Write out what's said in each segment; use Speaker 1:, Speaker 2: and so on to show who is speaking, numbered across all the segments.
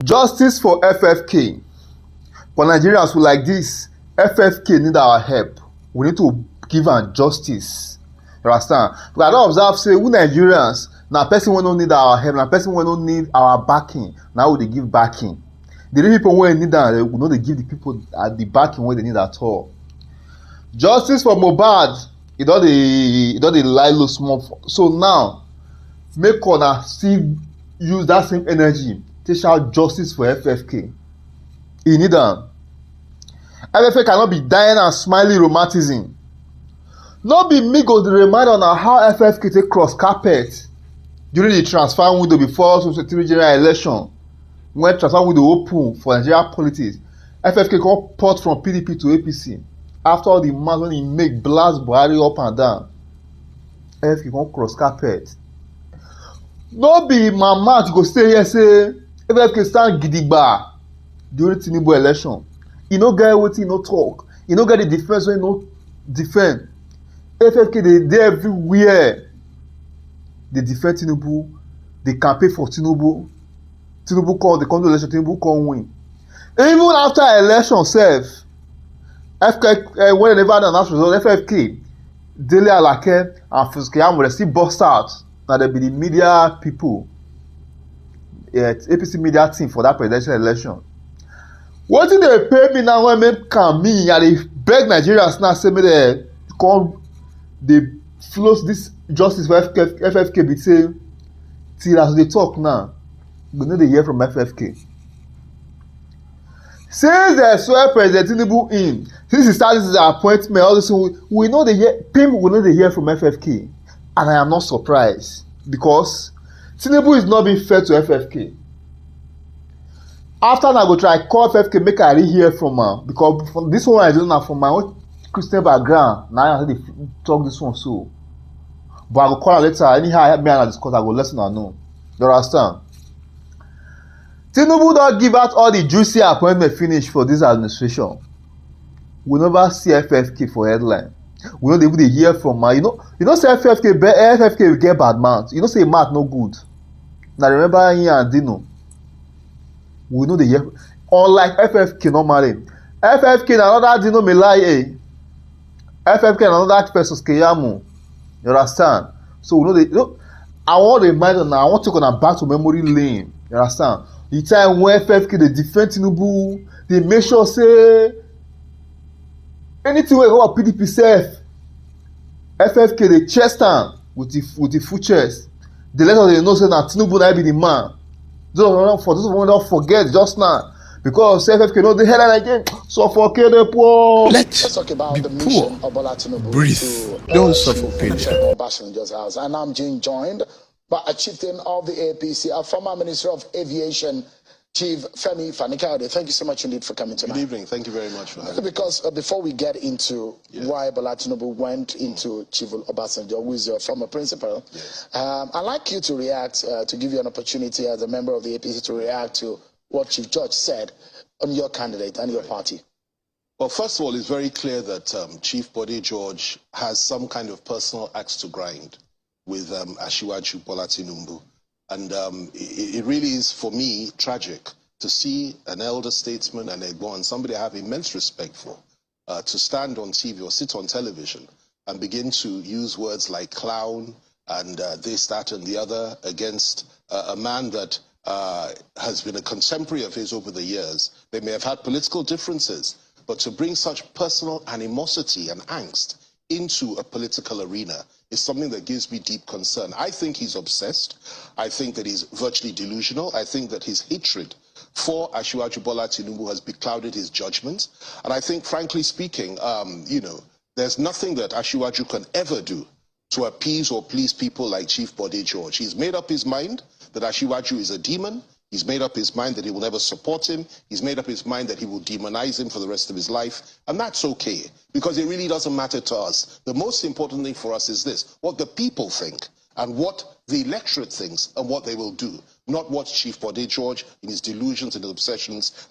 Speaker 1: Justice for FFK. For Nigerians who like this, FFK need our help. We need to give am justice. You understand? Because I don observe say we Nigerians na person wey no need our help, na person wey no need our backing, na we dey give backing. The real people wey need am, we no dey give the people the backing wey they need at all. Justice for Mohbad, e don dey lie low small. So now, make una still use that same energy to shout justice for FFK. E need am. FFK cannot be dying and smiling romanticism. No be me go dey remind una how FFK take cross carpet during the transfer window before 2023 general election, when transfer window open for Nigeria politics. FFK come port from PDP to APC after all the mass when he make blast Buhari up and down. FFK come cross carpet. No be my mouth go stay here say FFK stand gidigba during Tinubu election. E no get wetin e no talk. E no get the defense wey e no defend. FFK dey dey everywhere. Dey defend Tinubu, dey campaign for Tinubu. Tinubu come, dey come to election, Tinubu come win. Even after election sef, FFK when they never announce result, FFK, Dele Alake and Keyamo dey still burst out. Na dem be the media people, APC media team for that presidential election. Wetin dey pay me now when make am me, I dey beg Nigerians now say make dem come dey float this justice for FFK be say till as we dey talk now, we no dey hear from FFK. Since dem swear President Tinubu in, since he start this appointment, all this we no dey hear, people we no dey hear from FFK, and I am not surprised because Tinubu is not being fair to FFK. After I go try call FFK make I hear from am, because from this one I do na from my own Christian background. Now I dey talk this one so, but I go call am later. Anyhow, me and I discuss, I go let una know. You understand? Tinubu don give out all the juicy appointment finish for this administration. We never see FFK for headline. We no dey even dey hear from am. You know say FFK get bad mouth. You know say mouth no good. Na remember him and Dino. We no dey hear. Unlike FFK normally, FFK na another Dino Melaye. FFK na another person Keyamo. You understand? So we no dey. I wan remind una, I wan take una back to memory lane. You understand? The time when FFK dey defend Tinubu, dey make sure say anything wey go about PDP sef, FFK dey chest am with the full chest. Dey let us dey know say na Tinubu na be the man. Those who don't forget just now, because FFK no dey headline again. Suffocate the poor.
Speaker 2: Let's talk about the mission of Bola Tinubu.
Speaker 3: Breathe. Don't suffocate.
Speaker 2: Obasanjo's house. And I'm being joined by a chieftain of the APC, a former Minister of Aviation, Chief Femi Fani-Kayode. Thank you so much indeed for coming tonight.
Speaker 4: Good evening. Thank you very much for having me.
Speaker 2: Because before we get into why Bola Tinubu went into Chief Obasanjo, who is your former principal, I'd like you to react, to give you an opportunity as a member of the APC to react to what Chief George said on your candidate and your party.
Speaker 4: Well, first of all, it's very clear that Chief Bode George has some kind of personal axe to grind with Asiwaju Bola Tinubu. And it really is, for me, tragic to see an elder statesman and somebody I have immense respect for, to stand on TV or sit on television and begin to use words like clown and this, that, and the other against a man that has been a contemporary of his over the years. They may have had political differences, but to bring such personal animosity and angst into a political arena is something that gives me deep concern. I think he's obsessed. I think that he's virtually delusional. I think that his hatred for Asiwaju Bola Tinubu has beclouded his judgment. And I think, frankly speaking, there's nothing that Asiwaju can ever do to appease or please people like Chief Bode George. He's made up his mind that Asiwaju is a demon. He's made up his mind that he will never support him. He's made up his mind that he will demonize him for the rest of his life. And that's okay, because it really doesn't matter to us. The most important thing for us is this: what the people think and what the electorate thinks and what they will do. not what Chief Bode George, in his delusions and obsessions,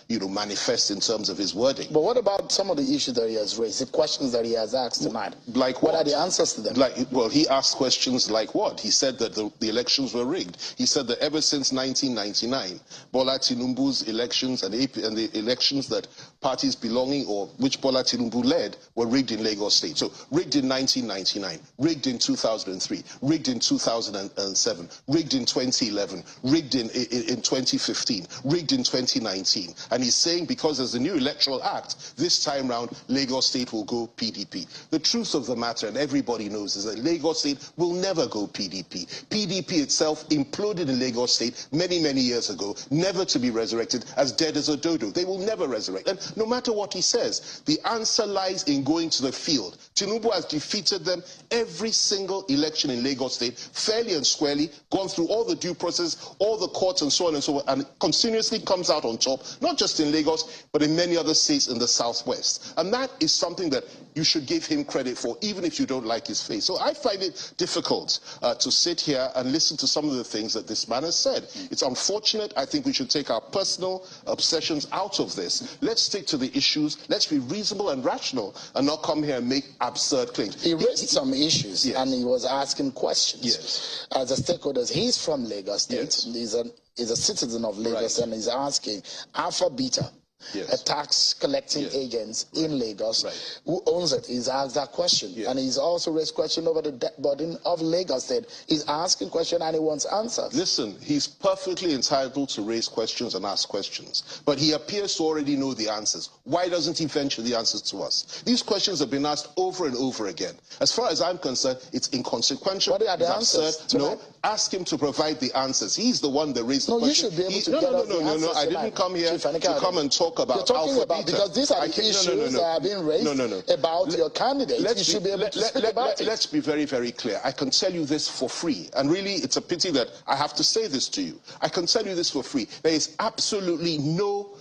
Speaker 4: manifests in terms of his wording.
Speaker 2: But what about some of the issues that he has raised, the questions that he has asked tonight?
Speaker 4: Like what?
Speaker 2: What are the answers to them?
Speaker 4: Well, he asked questions like what? He said that the elections were rigged. He said that ever since 1999, Bola Tinubu's elections and the elections that parties belonging or which Bola Tinubu led were rigged in Lagos State. So rigged in 1999, rigged in 2003, rigged in 2007, rigged in 2011, rigged in 2015, rigged in 2019. And he's saying because there's a new electoral act, this time round Lagos State will go PDP. The truth of the matter, and everybody knows, is that Lagos State will never go PDP. PDP itself imploded in Lagos State many, many years ago, never to be resurrected, as dead as a dodo. They will never resurrect. And no matter what he says, the answer lies in going to the field. Tinubu has defeated them every single election in Lagos State, fairly and squarely, gone through all the due process, all the courts and so on and so on, and continuously comes out on top, not just in Lagos, but in many other states in the southwest. And that is something that you should give him credit for, even if you don't like his face. So I find it difficult to sit here and listen to some of the things that this man has said. It's unfortunate. I think we should take our personal obsessions out of this. Let's stick to the issues. Let's be reasonable and rational and not come here and make absurd claims.
Speaker 2: He raised some issues,
Speaker 4: yes,
Speaker 2: and he was asking questions.
Speaker 4: Yes.
Speaker 2: As a stakeholder, he's from Lagos State.
Speaker 4: Yes.
Speaker 2: He's a citizen of Lagos,
Speaker 4: right,
Speaker 2: and he's asking Alpha Beta,
Speaker 4: yes,
Speaker 2: a tax collecting
Speaker 4: yes,
Speaker 2: agents in Lagos,
Speaker 4: right,
Speaker 2: who owns it. He's asked that question,
Speaker 4: yes,
Speaker 2: and he's also raised question over the debt burden of Lagos State. He's asking question and he wants answers.
Speaker 4: Listen, he's perfectly entitled to raise questions and ask questions, but he appears to already know the answers. Why doesn't he venture the answers to us? These questions have been asked over and over again. As far as I'm concerned, it's inconsequential.
Speaker 2: What are the answers tonight?
Speaker 4: No, ask him to provide the answers. He's the one that raised the
Speaker 2: No,
Speaker 4: question.
Speaker 2: you should be able to
Speaker 4: No,
Speaker 2: get
Speaker 4: no,
Speaker 2: us the
Speaker 4: no, no,
Speaker 2: answers
Speaker 4: no. I
Speaker 2: tonight.
Speaker 4: didn't come here
Speaker 2: Chief
Speaker 4: to come and talk about
Speaker 2: You're talking
Speaker 4: Alpha
Speaker 2: about,
Speaker 4: Beta.
Speaker 2: because these are the issues that are being raised about your candidate. You should be able to speak about it.
Speaker 4: Let's be very, very clear. I can tell you this for free. And really, it's a pity that I have to say this to you. I can tell you this for free. There is absolutely no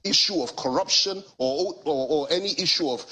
Speaker 4: issue of corruption or any issue of,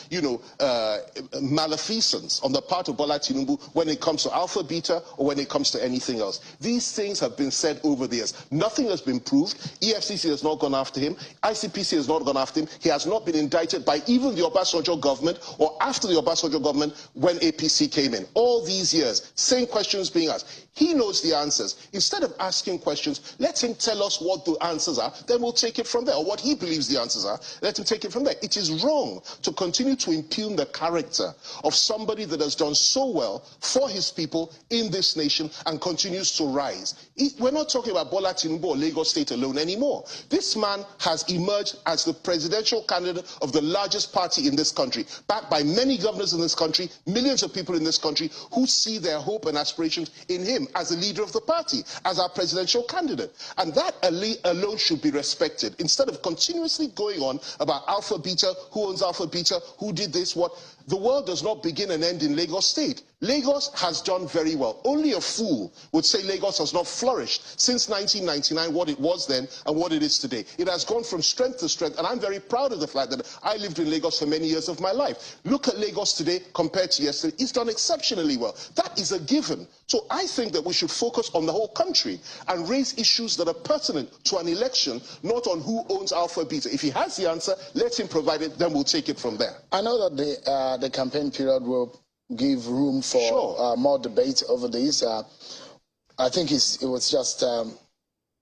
Speaker 4: malfeasance on the part of Bola Tinubu when it comes to Alpha Beta or when it comes to anything else. These things have been said over the years. Nothing has been proved. EFCC has not gone after him. ICPC has not gone after him. He has not been indicted by even the Obasanjo government or after the Obasanjo government when APC came in. All these years, same questions being asked. He knows the answers. Instead of asking questions, let him tell us what the answers are, then we'll take it from there, or what he believes the answers are, let him take it from there. It is wrong to continue to impugn the character of somebody that has done so well for his people in this nation and continues to rise. We're not talking about Bola Tinubu or Lagos State alone anymore. This man has emerged as the presidential candidate of the largest party in this country, backed by many governors in this country, millions of people in this country who see their hope and aspirations in him as a leader of the party, as our presidential candidate. And that alone should be respected. Instead of continuously going on about Alpha Beta, who owns Alpha Beta, who did this, what. The world does not begin and end in Lagos State. Lagos has done very well. Only a fool would say Lagos has not flourished since 1999, what it was then and what it is today. It has gone from strength to strength, and I'm very proud of the fact that I lived in Lagos for many years of my life. Look at Lagos today compared to yesterday. It's done exceptionally well. That is a given. So I think that we should focus on the whole country and raise issues that are pertinent to an election, not on who owns Alpha Beta. If he has the answer, let him provide it, then we'll take it from there.
Speaker 2: I know that the campaign period will give room for
Speaker 4: sure,
Speaker 2: more debate over this. I think it was just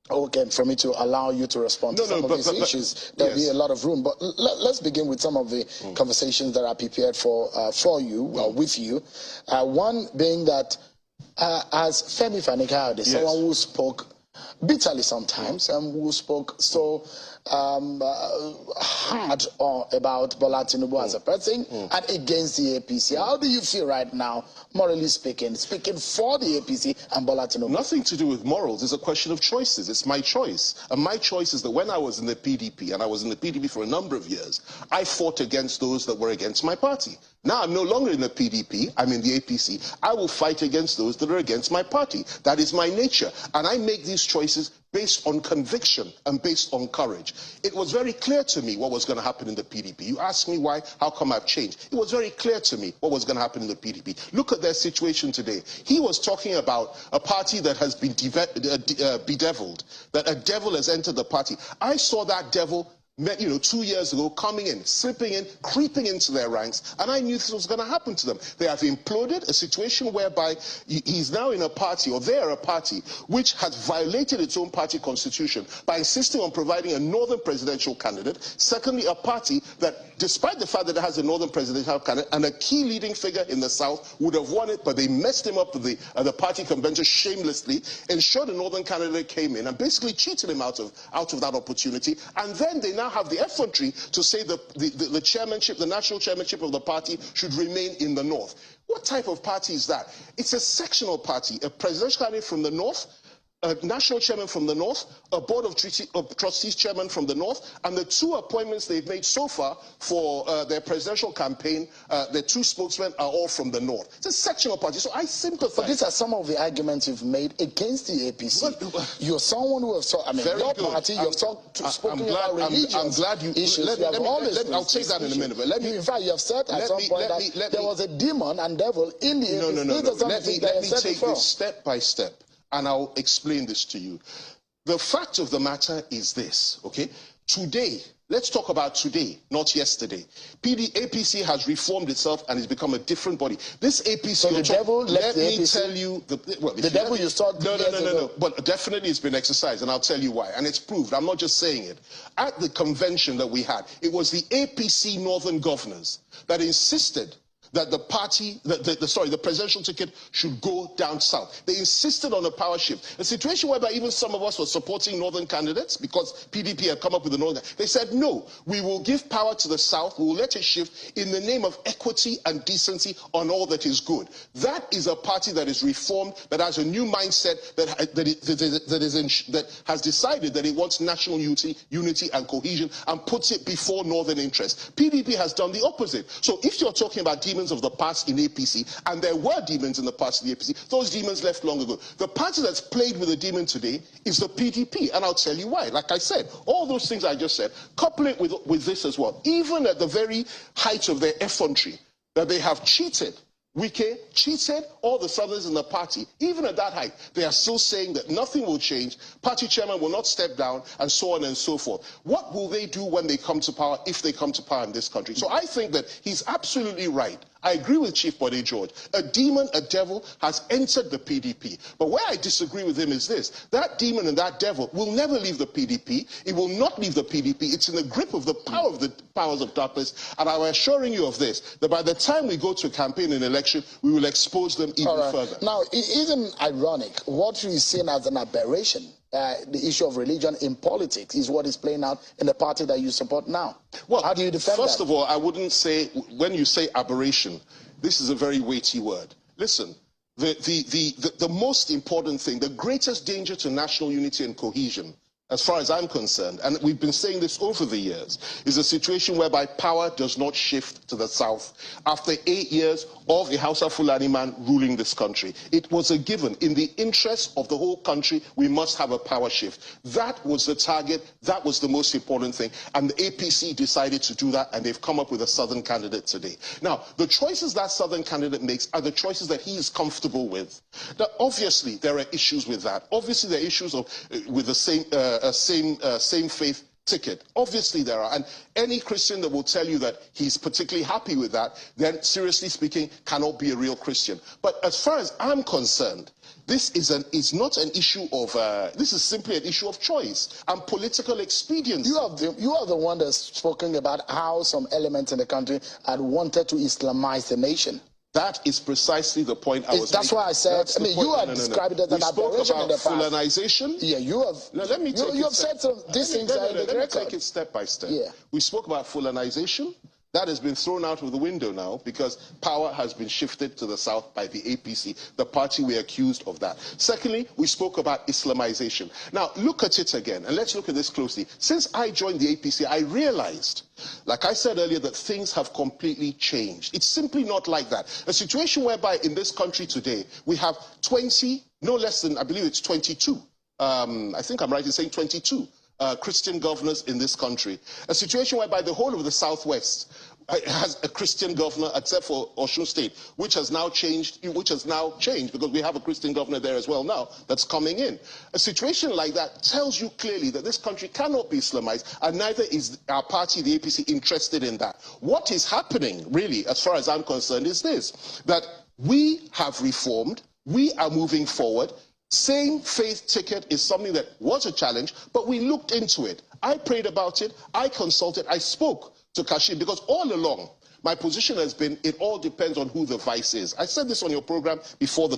Speaker 2: okay for me to allow you to respond to some of these issues. There'll be a lot of room. But let's begin with some of the conversations that are prepared for you, with you. One being that as Femi Fani-Kayode, someone who spoke bitterly sometimes and who spoke so hard about Bola Tinubu as a person and against the APC. How do you feel right now, morally speaking for the APC and Bola Tinubu?
Speaker 4: Nothing to do with morals. It's a question of choices. It's my choice. And my choice is that when I was in the PDP, and I was in the PDP for a number of years, I fought against those that were against my party. Now I'm no longer in the PDP, I'm in the APC. I will fight against those that are against my party. That is my nature. And I make these choices choices based on conviction and based on courage. It was very clear to me what was going to happen in the PDP. You asked me why, how come I've changed? It was very clear to me what was going to happen in the PDP. Look at their situation today. He was talking about a party that has been bedeviled, that a devil has entered the party. I saw that devil 2 years ago, coming in, slipping in, creeping into their ranks, and I knew this was going to happen to them. They have imploded, a situation whereby he's now in a party, or they're a party, which has violated its own party constitution by insisting on providing a northern presidential candidate. Secondly, a party that, despite the fact that it has a northern presidential candidate and a key leading figure in the south, would have won it, but they messed him up at the party convention shamelessly, ensured a northern candidate came in and basically cheated him out of that opportunity, and then they now have the effrontery to say the chairmanship, the national chairmanship of the party should remain in the north. What type of party is that? It's a sectional party, a presidential candidate from the north, a national chairman from the north, a board of trustees chairman from the north, and the two appointments they've made so far for their presidential campaign, their two spokesmen are all from the north. It's a sectional party, so I sympathize.
Speaker 2: But these are some of the arguments you've made against the APC. You're someone who has talked, your party, you've spoken about religions.
Speaker 4: I'm glad you
Speaker 2: issues.
Speaker 4: I'll take that in a minute, but let me...
Speaker 2: In fact, you have said at some point that there was a demon and devil in the APC.
Speaker 4: No. Let me take this step by step, and I'll explain this to you. The fact of the matter is this, okay? Today, let's talk about today, not yesterday. APC has reformed itself and has become a different body. This APC...
Speaker 2: So the devil left the APC?
Speaker 4: Let me tell you...
Speaker 2: The devil you saw 2 years ago?
Speaker 4: No. But definitely it's been exercised, and I'll tell you why. And it's proved. I'm not just saying it. At the convention that we had, it was the APC Northern governors that insisted that the party, the presidential ticket should go down south. They insisted on a power shift. A situation whereby even some of us were supporting northern candidates because PDP had come up with the northern. They said, no, we will give power to the south. We will let it shift in the name of equity and decency on all that is good. That is a party that is reformed, that has a new mindset, that has decided that it wants national unity and cohesion and puts it before northern interests. PDP has done the opposite. So if you're talking about demons of the past in APC, and there were demons in the past in the APC, those demons left long ago. The party that's played with the demon today is the PDP, and I'll tell you why. Like I said, all those things I just said, couple it with this as well. Even at the very height of their effrontery, that they have cheated, Wike cheated all the Southerners in the party. Even at that height, they are still saying that nothing will change, party chairman will not step down, and so on and so forth. What will they do when they come to power, if they come to power in this country? So I think that he's absolutely right. I agree with Chief Bode George. A demon, a devil, has entered the PDP. But where I disagree with him is this. That demon and that devil will never leave the PDP. It will not leave the PDP. It's in the grip of the power of the powers of darkness. And I'm assuring you of this, that by the time we go to a campaign and election, we will expose them even further.
Speaker 2: Now, it isn't ironic. What is seen as an aberration, the issue of religion in politics, is what is playing out in the party that you support now. Well, how do you defend that?
Speaker 4: First of all, I wouldn't say, when you say aberration, this is a very weighty word. Listen, the most important thing, the greatest danger to national unity and cohesion, as far as I'm concerned, and we've been saying this over the years, is a situation whereby power does not shift to the south. After 8 years of a Hausa Fulani man ruling this country, it was a given. In the interest of the whole country, we must have a power shift. That was the target. That was the most important thing. And the APC decided to do that, and they've come up with a southern candidate today. Now, the choices that southern candidate makes are the choices that he is comfortable with. Now, obviously, there are issues with that. Obviously, there are issues with the same faith ticket. Obviously there are, and any Christian that will tell you that he's particularly happy with that, then seriously speaking, cannot be a real Christian. But as far as I'm concerned, this is not an issue of, this is simply an issue of choice and political expediency.
Speaker 2: You are the one that's spoken about how some elements in the country had wanted to Islamize the nation.
Speaker 4: That is precisely the point I was making.
Speaker 2: That's why I said, I mean, you have described it as an aberration in the past.
Speaker 4: Fulanization.
Speaker 2: Yeah, you have.
Speaker 4: Now, let me take
Speaker 2: you have said some these things are in the record.
Speaker 4: Let me take it step by step.
Speaker 2: Yeah.
Speaker 4: We spoke about Fulanization. That has been thrown out of the window now because power has been shifted to the south by the APC, the party we're accused of that. Secondly, we spoke about Islamization. Now, look at it again, and let's look at this closely. Since I joined the APC, I realized, like I said earlier, that things have completely changed. It's simply not like that. A situation whereby in this country today, we have 20, no less than, I believe it's 22 I think I'm right in saying 22 Christian governors in this country. A situation whereby the whole of the Southwest has a Christian governor, except for Osun State, which has now changed because we have a Christian governor there as well now that's coming in. A situation like that tells you clearly that this country cannot be Islamized, and neither is our party, the APC, interested in that. What is happening, really, as far as I'm concerned, is this, that we have reformed, we are moving forward. Same faith ticket is something that was a challenge, but we looked into it. I prayed about it, I consulted, I spoke to Kashim, because all along, my position has been, it all depends on who the vice is. I said this on your program before the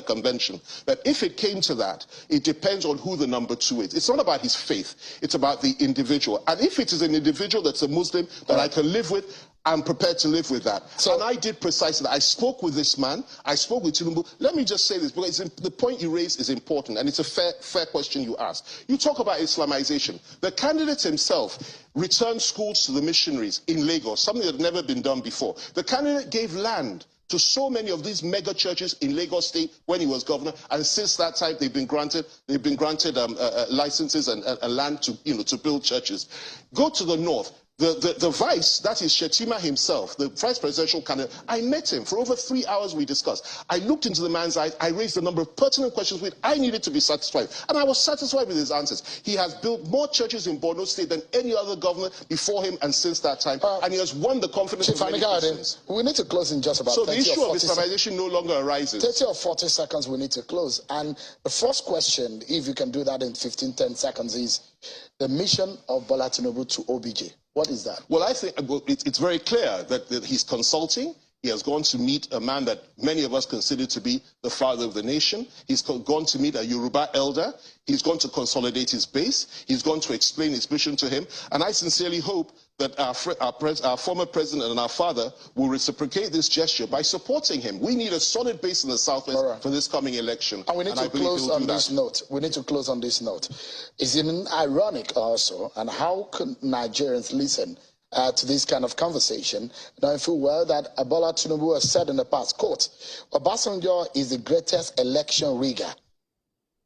Speaker 4: convention, that if it came to that, it depends on who the number 2 is. It's not about his faith, it's about the individual. And if it is an individual that's a Muslim that I can live with, I'm prepared to live with that. And I did precisely that. I spoke with this man. I spoke with Tinubu. Let me just say this, because the point you raised is important, and it's a fair question you asked. You talk about Islamization. The candidate himself returned schools to the missionaries in Lagos, something that had never been done before. The candidate gave land to so many of these mega churches in Lagos State when he was governor, and since that time they've been granted licenses and land to build churches. Go to the north. The vice, that is Shetima himself, the vice presidential candidate, I met him. For over 3 hours we discussed. I looked into the man's eyes, I raised a number of pertinent questions which I needed to be satisfied. And I was satisfied with his answers. He has built more churches in Borno State than any other governor before him and since that time. And he has won the confidence of many Christians.
Speaker 2: We need to close in just about 30 or 40
Speaker 4: seconds. So the issue of Islamization no longer arises.
Speaker 2: 30 or 40 seconds we need to close. And the first question, if you can do that in 10 seconds, is the mission of Bola Tinubu to OBJ. What is that?
Speaker 4: Well, I think it's very clear that he's consulting. He has gone to meet a man that many of us consider to be the father of the nation. He's gone to meet a Yoruba elder. He's gone to consolidate his base. He's gone to explain his mission to him. And I sincerely hope that our former president and our father will reciprocate this gesture by supporting him. We need a solid base in the Southwest for this coming election.
Speaker 2: And we need to close on this note. We need to close on this note. Is it ironic also, and how can Nigerians listen to this kind of conversation, knowing full well that Bola Tinubu has said in the past, quote, Obasanjo is the greatest election rigger.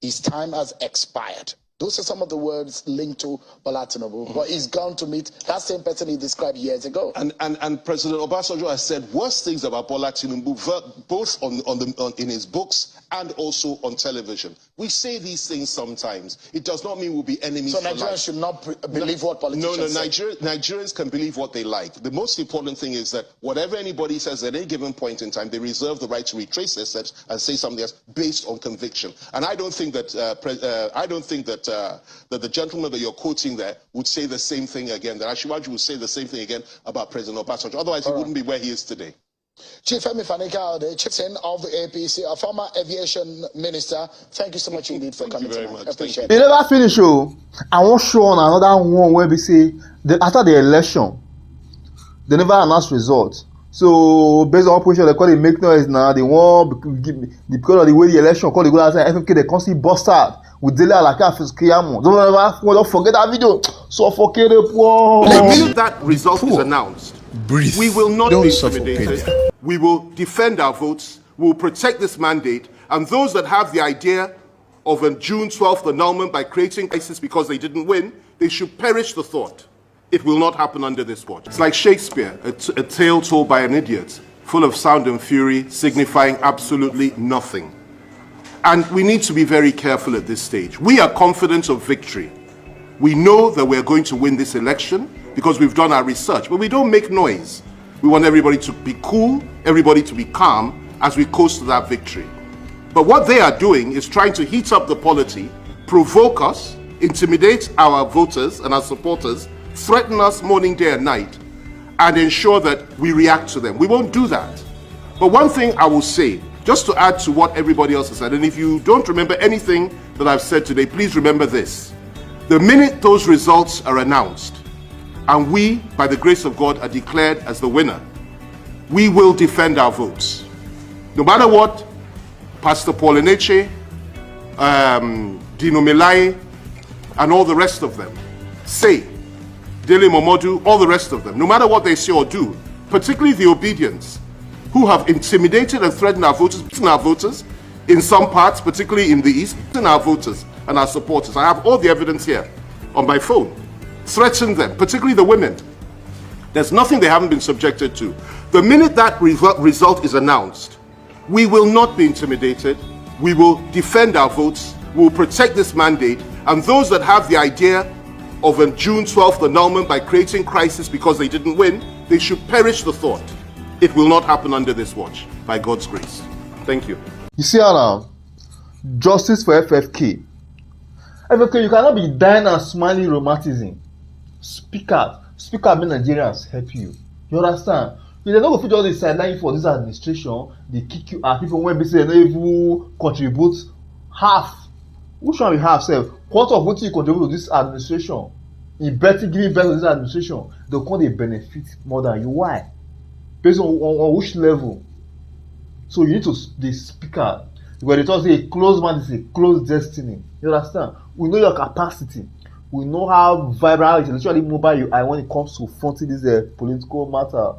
Speaker 2: His time has expired. Those are some of the words linked to Bola Tinubu. But he's gone to meet that same person he described years ago.
Speaker 4: And President Obasanjo has said worse things about Bola Tinubu, both in his books and also on television. We say these things sometimes. It does not mean we'll be enemies for life.
Speaker 2: So Nigerians should not believe what politicians say?
Speaker 4: Nigerians can believe what they like. The most important thing is that whatever anybody says at any given point in time, they reserve the right to retrace their steps and say something else based on conviction. And I don't think that that the gentleman that you're quoting there would say the same thing again, that Ashiwaju would say the same thing again about President Obasanjo. Otherwise, he wouldn't be where he is today.
Speaker 2: Chief Femi Fanika, the chieftain of the APC, a former aviation minister, thank you so much indeed for coming tonight.
Speaker 4: Much.
Speaker 2: Appreciate it.
Speaker 1: They never finish, I won't show on another one where we say, after the election, they never announced results. So based on operation, they call it make noise now. They want because of the way the election called the go outside FFK, they constantly bust out with Dele Alaka Fiskiyamo. Don't forget that video. So forget it.
Speaker 4: The minute that result is announced, we will not be intimidated. We will defend our votes. We will protect this mandate. And those that have the idea of a June 12th annulment by creating ISIS because they didn't win, they should perish the thought. It will not happen under this watch. It's like Shakespeare, a tale told by an idiot, full of sound and fury, signifying absolutely nothing. And we need to be very careful at this stage. We are confident of victory. We know that we're going to win this election because we've done our research, but we don't make noise. We want everybody to be cool, everybody to be calm as we coast to that victory. But what they are doing is trying to heat up the polity, provoke us, intimidate our voters and our supporters, threaten us morning, day and night, and ensure that we react to them. We won't do that. But one thing I will say, just to add to what everybody else has said, and if you don't remember anything that I've said today, please remember this. The minute those results are announced, and we, by the grace of God, are declared as the winner, we will defend our votes. No matter what Pastor Paul Eneche, Dino Melai, and all the rest of them say, Dele Momodu, all the rest of them, no matter what they say or do, particularly the obedience, who have intimidated and threatened our voters,
Speaker 5: in some parts, particularly in the East, in our voters and our supporters. I have all the evidence here on my phone. Threaten them, particularly the women. There's nothing they haven't been subjected to. The minute that result is announced, we will not be intimidated. We will defend our votes. We will protect this mandate. And those that have the idea of a June 12th annulment by creating crisis because they didn't win, they should perish the thought. It will not happen under this watch, by God's grace. Thank you.
Speaker 1: You see how now? Justice for FFK. FFK, you cannot be dying and smiling romanticism. Speak out. Speak out, make Nigerians help you. You understand? If they don't go fit all the sideline for this administration, they kick you out. People when they say they don't even contribute half. Which one we have, self? Quarter of what you contribute to this administration. You better give back to this administration. They'll come they benefit more than you. Why? Based on which level? So you need to speak out. When they talk say a closed man is a closed destiny. You understand? We know your capacity. We know how vibrant, literally mobile you are when it comes to fronting this political matter.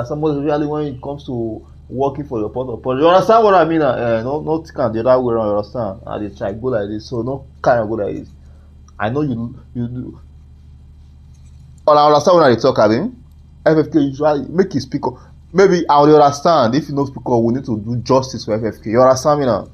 Speaker 1: Somebody really when it comes to working for your part of politics. You understand what I mean? Not kind of the other way around. You understand? And they try go like this, so not kind of go like this. I know you do. But I understand when I talk. I mean, FFK usually make it speak up. Maybe I will understand if you know speak up. We need to do justice for FFK. You understand me now?